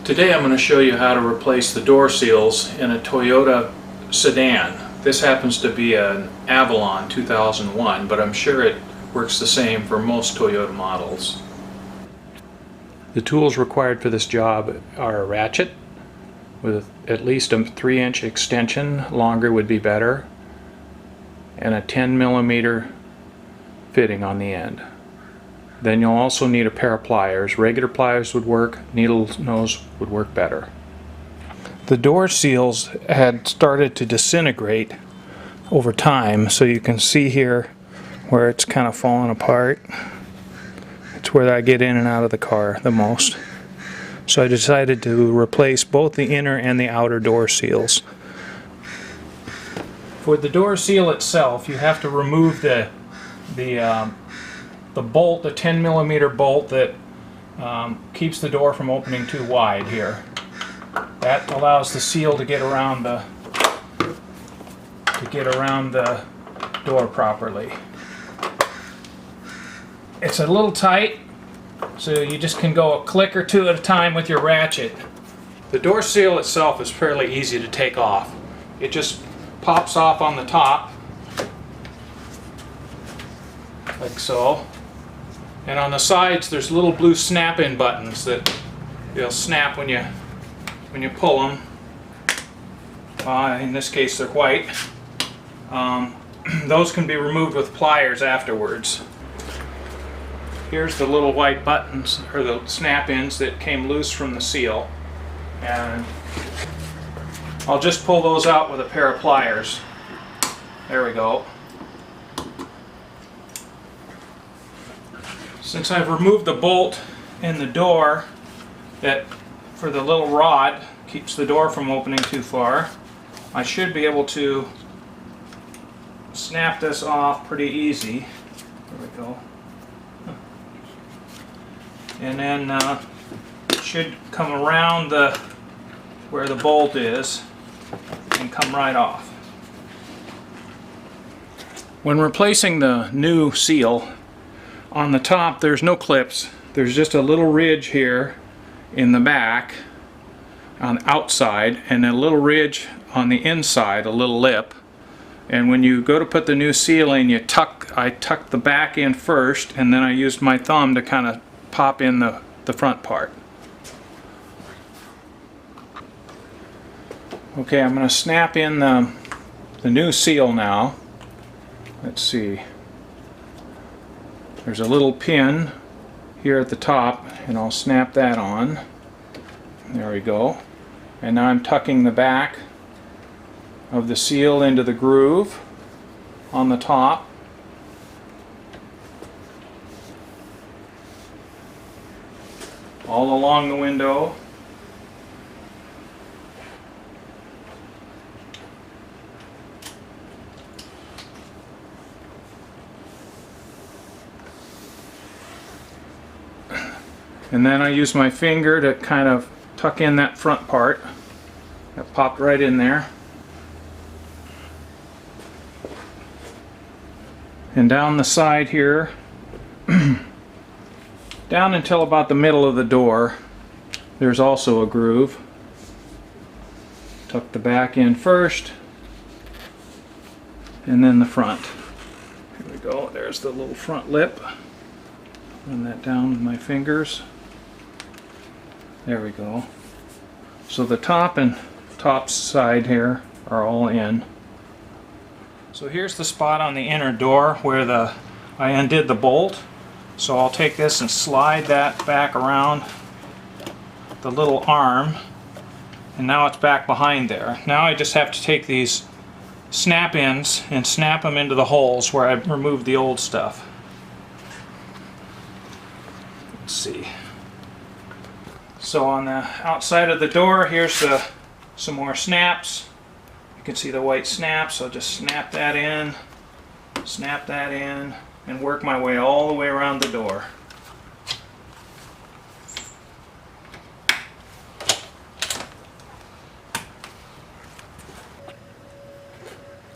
Today I'm going to show you how to replace the door seals in a Toyota Sedan. This happens to be an Avalon 2001, but I'm sure it works the same for most Toyota models. The tools required for this job are a ratchet with at least a 3-inch extension, longer would be better, and a 10mm fitting on the end. Then you'll also need a pair of pliers. Regular pliers would work, needle nose would work better. The door seals had started to disintegrate over time, so you can see here where it's kind of falling apart. It's where I get in and out of the car the most. So I decided to replace both the inner and the outer door seals. For the door seal itself, you have to remove the bolt, the 10mm bolt that keeps the door from opening too wide here. That allows the seal to get around the door properly. It's a little tight, so you just can go a click or two at a time with your ratchet. The door seal itself is fairly easy to take off. It just pops off on the top, like so. And on the sides there's little blue snap-in buttons that you'll snap when you pull them. In this case they're white. Those can be removed with pliers afterwards. Here's the little white buttons, or the snap-ins that came loose from the seal. And I'll just pull those out with a pair of pliers. There we go. Since I've removed the bolt in the door that for the little rod keeps the door from opening too far, I should be able to snap this off pretty easy. There we go. And then it should come around where the bolt is and come right off. When replacing the new seal, on the top there's no clips. There's just a little ridge here in the back on the outside and a little ridge on the inside, a little lip. And when you go to put the new seal in, I tuck the back in first, and then I used my thumb to kind of pop in the front part. Okay, I'm going to snap in the new seal now. Let's see. There's a little pin here at the top, and I'll snap that on. There we go. And now I'm tucking the back of the seal into the groove on the top. All along the window. And then I use my finger to kind of tuck in that front part. That popped right in there. And down the side here, down until about the middle of the door, there's also a groove. Tuck the back in first, and then the front. Here we go, there's the little front lip. Run that down with my fingers. There we go. So the top and top side here are all in. So here's the spot on the inner door where I undid the bolt. So I'll take this and slide that back around the little arm, and now it's back behind there. Now I just have to take these snap-ins and snap them into the holes where I removed the old stuff. Let's see. So on the outside of the door, here's some more snaps. You can see the white snaps, so just snap that in, and work my way all the way around the door.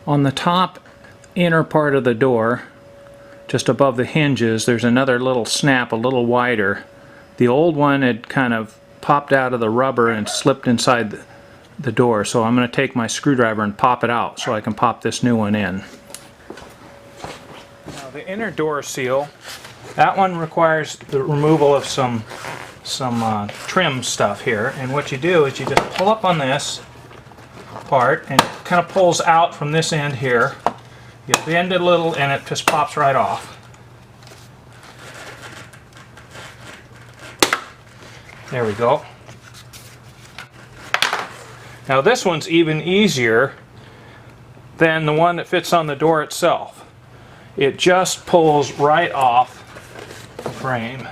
On the top inner part of the door, just above the hinges, there's another little snap a little wider. The old one had kind of popped out of the rubber and slipped inside the door. So I'm going to take my screwdriver and pop it out so I can pop this new one in. Now the inner door seal, that one requires the removal of some trim stuff here. And what you do is you just pull up on this part and it kind of pulls out from this end here. You bend it a little and it just pops right off. There we go. Now this one's even easier than the one that fits on the door itself. It just pulls right off the frame.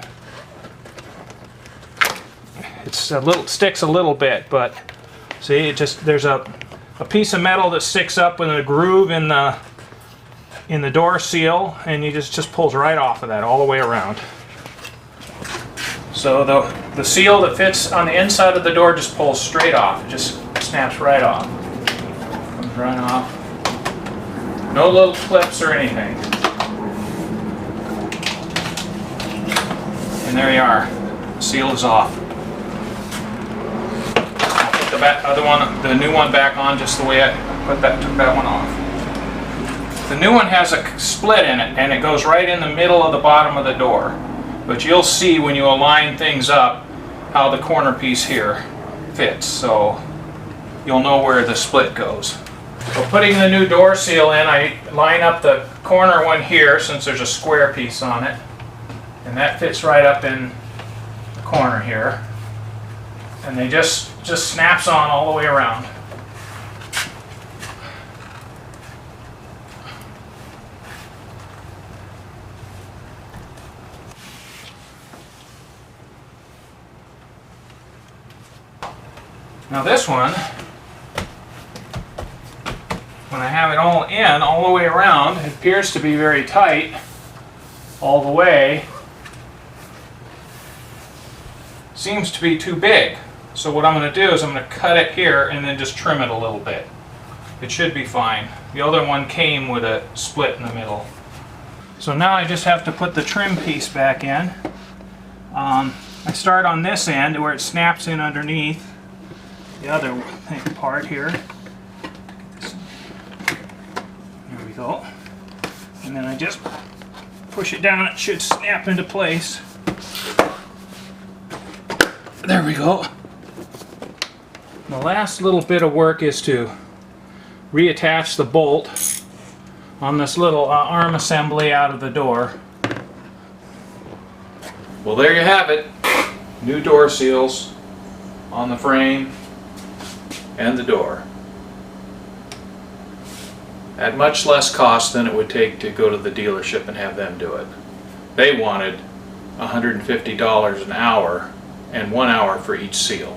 It's a little, sticks a little bit, but see, it just, there's a piece of metal that sticks up in a groove in the door seal, and you just pulls right off of that all the way around. So the seal that fits on the inside of the door just pulls straight off. It just snaps right off. Comes right off. No little clips or anything. And there you are. The seal is off. I'll put the new one back on just the way I took that one off. The new one has a split in it, and it goes right in the middle of the bottom of the door. But you'll see when you align things up how the corner piece here fits, so you'll know where the split goes. So putting the new door seal in, I line up the corner one here since there's a square piece on it, and that fits right up in the corner here, and they just snaps on all the way around. Now this one, when I have it all in, all the way around, it appears to be very tight all the way. Seems to be too big. So what I'm going to do is I'm going to cut it here and then just trim it a little bit. It should be fine. The other one came with a split in the middle. So now I just have to put the trim piece back in. I start on this end where it snaps in underneath the other part here. There we go. And then I just push it down. It should snap into place. There we go. The last little bit of work is to reattach the bolt on this little arm assembly out of the door. Well, there you have it. New door seals on the frame and the door, at much less cost than it would take to go to the dealership and have them do it. They wanted $150 an hour and 1 hour for each seal.